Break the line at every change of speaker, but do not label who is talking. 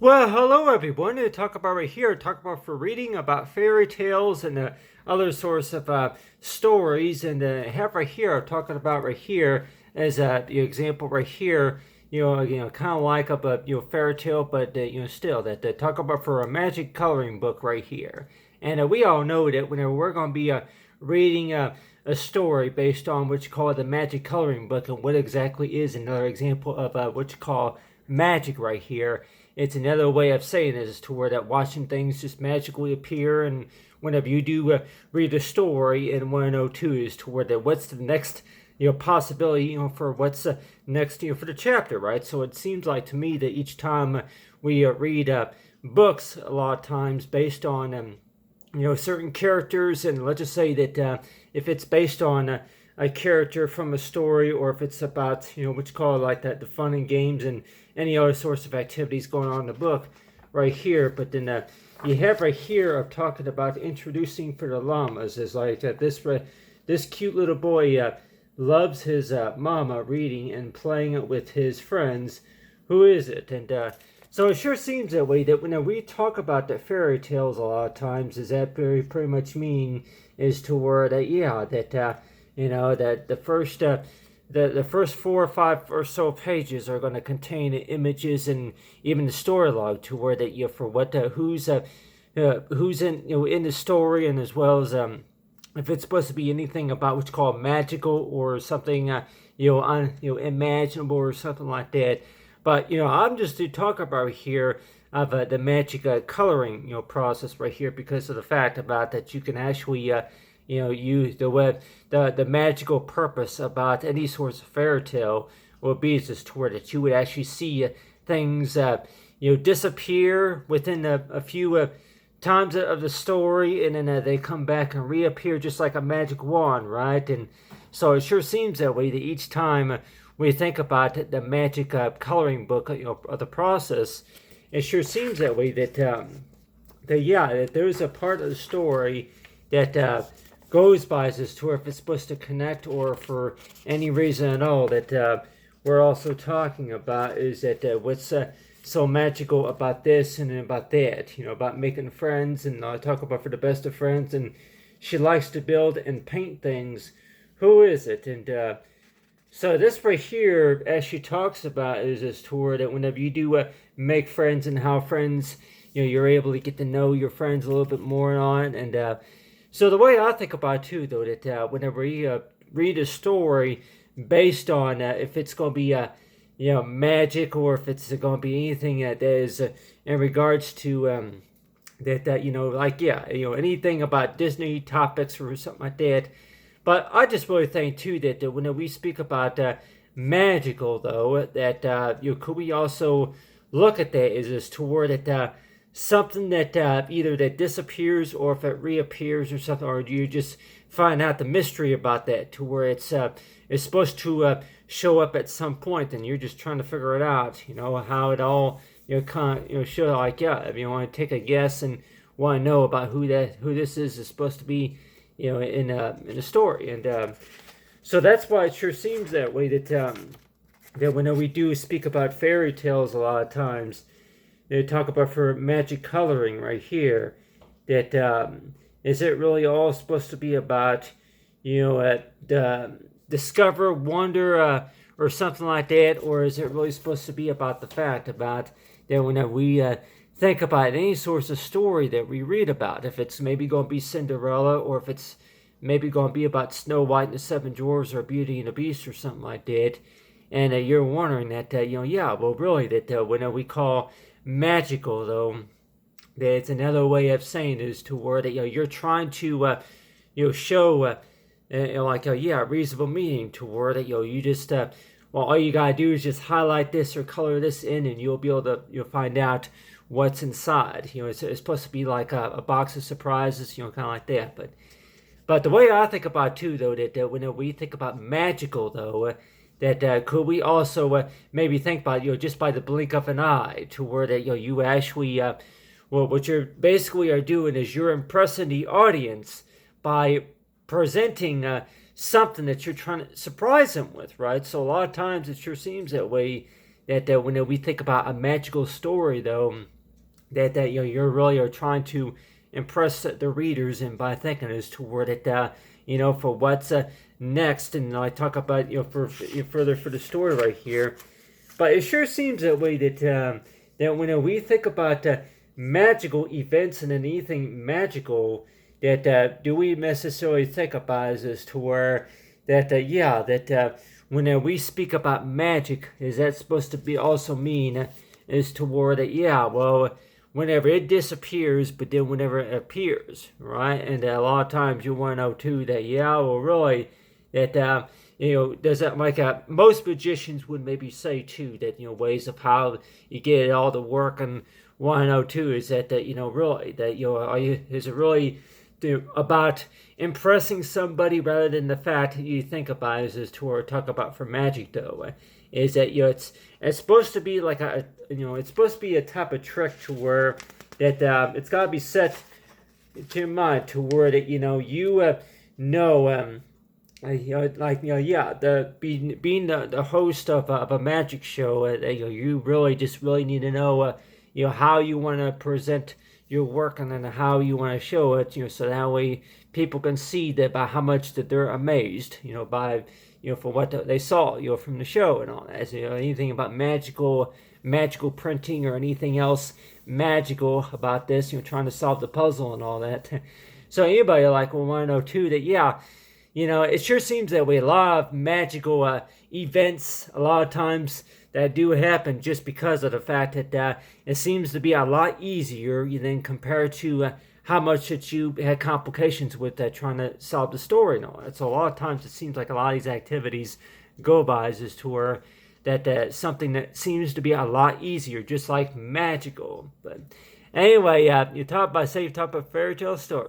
Well, hello everyone. To talk about right here, talk about for reading about fairy tales and other sorts of stories, and have right here talking about right here as the example right here. Kind of like a fairy tale, but still that talk about for a magic coloring book right here. And we all know that whenever we're going to be reading a story based on what you call the magic coloring book, and what exactly is another example of what you call magic right here. It's another way of saying it is to where that watching things just magically appear, and whenever you do read a story and want to know too is to where that what's the next possibility for what's next for the chapter, right? So it seems like to me that each time we read books, a lot of times based on certain characters, and let's just say that if it's based on a character from a story, or if it's about what you call like that the fun and games and any other sorts of activities going on in the book right here. But then you have right here of talking about introducing for the llamas is like this cute little boy loves his mama reading and playing with his friends. Who is it? And so it sure seems that way, that when we talk about the fairy tales a lot of times, is that very pretty much mean is to where that that the first 4 or 5 or so pages are going to contain images and even the story log, to where that for what who's in in the story, and as well as if it's supposed to be anything about what's called magical or something imaginable or something like that. But I'm just to talk about here of the magic coloring process right here, because of the fact about that you can actually use the magical purpose about any sorts of fairy tale will be just to where that you would actually see things disappear within a few times of the story, and then they come back and reappear just like a magic wand, right? And so it sure seems that way that each time we think about the magic coloring book of the process, it sure seems that way that that there's a part of the story that goes by as to if it's supposed to connect, or for any reason at all that we're also talking about is that what's so magical about this and about that, about making friends, and I talk about for the best of friends, and she likes to build and paint things. Who is it? And so this right here, as she talks about, is this tour that whenever you do make friends, and how friends, you're able to get to know your friends a little bit more on. And so the way I think about it too, though, that whenever you read a story based on if it's going to be magic, or if it's going to be anything that is in regards to anything about Disney topics or something like that. But I just really think too that when we speak about magical, though, that could we also look at that as toward that something that either that disappears, or if it reappears or something, or do you just find out the mystery about that, to where it's supposed to show up at some point, and you're just trying to figure it out, how it all kind of show, like if you want to take a guess and want to know about who this is supposed to be, in a story. And so that's why it sure seems that way that that when we do speak about fairy tales, a lot of times they talk about for magic coloring right here, that is it really all supposed to be about discover, wonder, or something like that, or is it really supposed to be about the fact about that whenever we think about any source of story that we read about, if it's maybe going to be Cinderella, or if it's maybe going to be about Snow White and the Seven Dwarfs, or Beauty and the Beast, or something like that, and you're wondering that well, really, that when we call magical, though, that it's another way of saying is to where that you're trying to show reasonable meaning, to where that you just all you gotta do is just highlight this or color this in, and you'll be able to find out what's inside. It's supposed to be like a box of surprises, kind of like that. But the way I think about too, though, that when we think about magical, though, that could we also maybe think about just by the blink of an eye, to where that you actually what you're basically are doing is you're impressing the audience by presenting something that you're trying to surprise them with, right? So a lot of times it sure seems that way, that when we think about a magical story, though, that you're really are trying to impress the readers, and by thinking is toward it, for what's next, and I talk about for further for the story right here. But it sure seems that way that when we think about magical events and anything magical, that do we necessarily think about as to where that when we speak about magic, is that supposed to be also mean is toward that well, whenever it disappears, but then whenever it appears, right? And a lot of times you want to know too that really that does that, like most magicians would maybe say too that ways of how you get it all to work, and want to know too is that really that is it really about impressing somebody rather than the fact that you think about it, as to talk about for magic though, is that it's supposed to be like it's supposed to be a type of trick to where that it's got to be set to your mind to where that being the host of a magic show, you really need to know how you want to present your work, and then how you want to show it, so that way people can see that by how much that they're amazed, by for what they saw, from the show and all that. So, anything about magical printing or anything else magical about this, trying to solve the puzzle and all that. So anybody will want to know too that it sure seems that way. A lot of magical events, a lot of times that do happen just because of the fact that it seems to be a lot easier than compared to how much that you had complications with trying to solve the story and all that. So a lot of times it seems like a lot of these activities go by as to where that something that seems to be a lot easier, just like magical. But anyway, you talk about fairy tale stories.